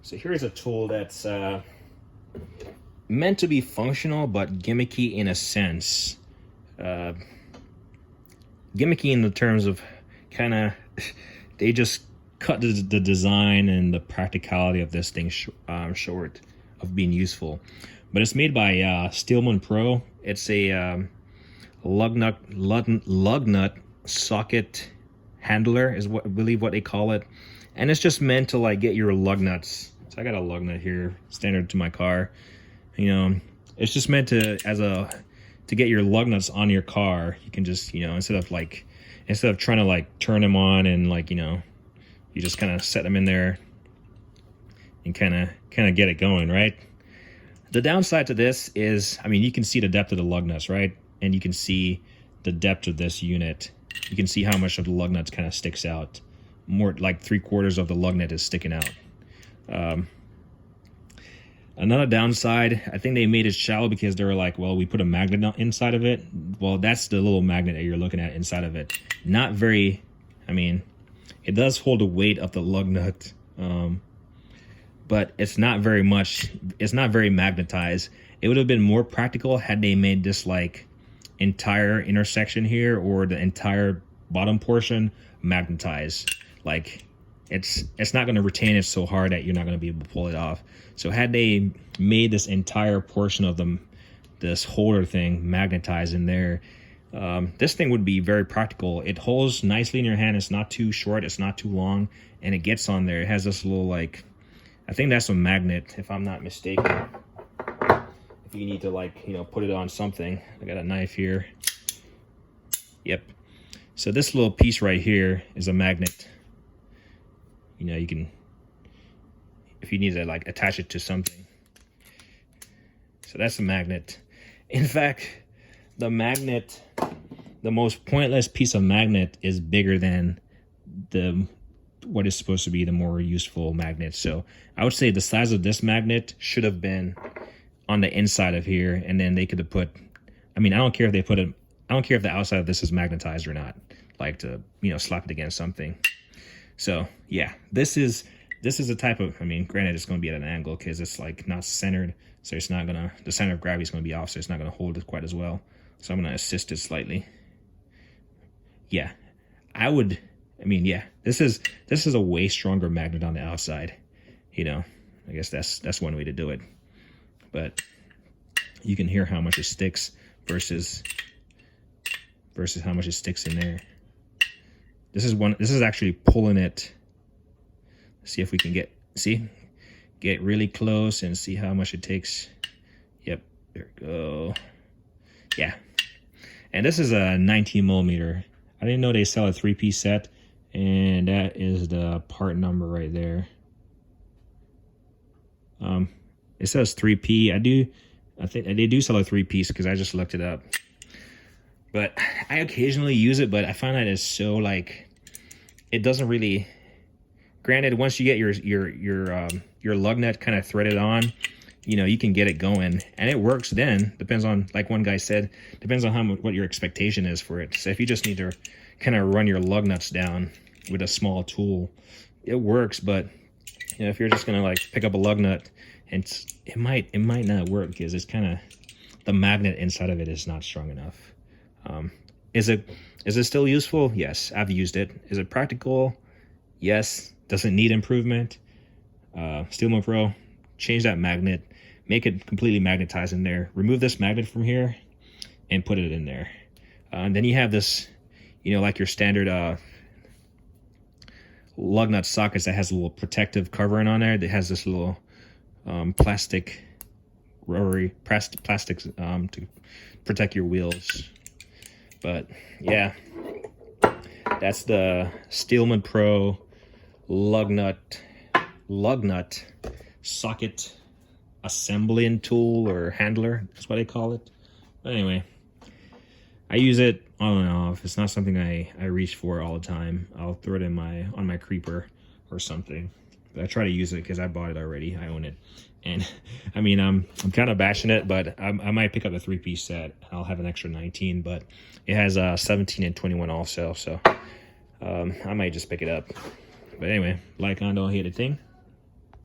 So here's a tool that's meant to be functional, but gimmicky in a sense. Gimmicky in the terms of kind of, they just cut the design and the practicality of this thing short of being useful. But it's made by STEELMAN Pro. It's a lug nut socket handler is what I believe what they call it, and it's just meant to like get your lug nuts. So I got a lug nut here, standard to my car. You know, it's just meant to to get your lug nuts on your car. You can just, you know, instead of trying to like turn them on and like, you know, you just kind of set them in there and kind of get it going, right? The downside to this is, I mean, you can see the depth of the lug nuts, right? And you can see the depth of this unit. You can see how much of the lug nuts kind of sticks out. More like 3/4 of the lug nut is sticking out. Another downside, I think they made it shallow because they were like, well, we put a magnet inside of it. Well, that's the little magnet that you're looking at inside of it. Not very, I mean, it does hold the weight of the lug nut, but it's not very much, it's not very magnetized. It would have been more practical had they made this like entire intersection here or the entire bottom portion magnetized. Like it's not going to retain it so hard that you're not going to be able to pull it off. So had they made this entire portion of this holder thing magnetized in there, this thing would be very practical. It holds nicely in your hand. It's not too short, it's not too long, and it gets on there. It has this little like, I think that's a magnet if I'm not mistaken. If you need to like, you know, put it on something. I got a knife here. Yep. So this little piece right here is a magnet. You know, you can, if you need to like attach it to something. So that's a magnet. In fact, the magnet, the most pointless piece of magnet is bigger than what is supposed to be the more useful magnet. So I would say the size of this magnet should have been on the inside of here, and then they could have put, I mean, I don't care if they put it, I don't care if the outside of this is magnetized or not, like to, you know, slap it against something. So yeah, this is a type of, I mean, granted it's going to be at an angle because it's like not centered, so it's not gonna, the center of gravity is going to be off, so it's not going to hold it quite as well. So I'm going to assist it slightly. Yeah, I mean, yeah, this is a way stronger magnet on the outside. You know, I guess that's one way to do it. But you can hear how much it sticks versus how much it sticks in there. This is actually pulling it. Let's see if we can get really close and see how much it takes. Yep, there we go. Yeah, and this is a 19 millimeter. I didn't know they sell a 3-piece set, and that is the part number right there. It says 3P. I think they do sell a 3-piece because I just looked it up. But I occasionally use it, but I find that it's so like, it doesn't really. Granted, once you get your lug nut kind of threaded on, you know, you can get it going, and it works. Then depends on, like one guy said, depends on what your expectation is for it. So if you just need to kind of run your lug nuts down with a small tool, it works. But you know, if you're just gonna like pick up a lug nut, and it might not work because it's kind of, the magnet inside of it is not strong enough. Is it still useful? Yes, I've used it. Is it practical? Yes. Does it need improvement? STEELMAN Pro, change that magnet, make it completely magnetized in there. Remove this magnet from here and put it in there. And then you have this, you know, like your standard lug nut sockets that has a little protective covering on there. That has this little plastic, rubbery plastics to protect your wheels. But yeah, that's the STEELMAN Pro lug nut socket assembling tool or handler. That's what I call it. But anyway, I use it on and off. It's not something I reach for all the time. I'll throw it in on my creeper or something. But I try to use it because I bought it already. I own it. And I mean, I'm kind of bashing it, but I might pick up the 3-piece set. I'll have an extra 19, but it has 17 and 21 also. So I might just pick it up. But anyway, like, I don't hate a thing.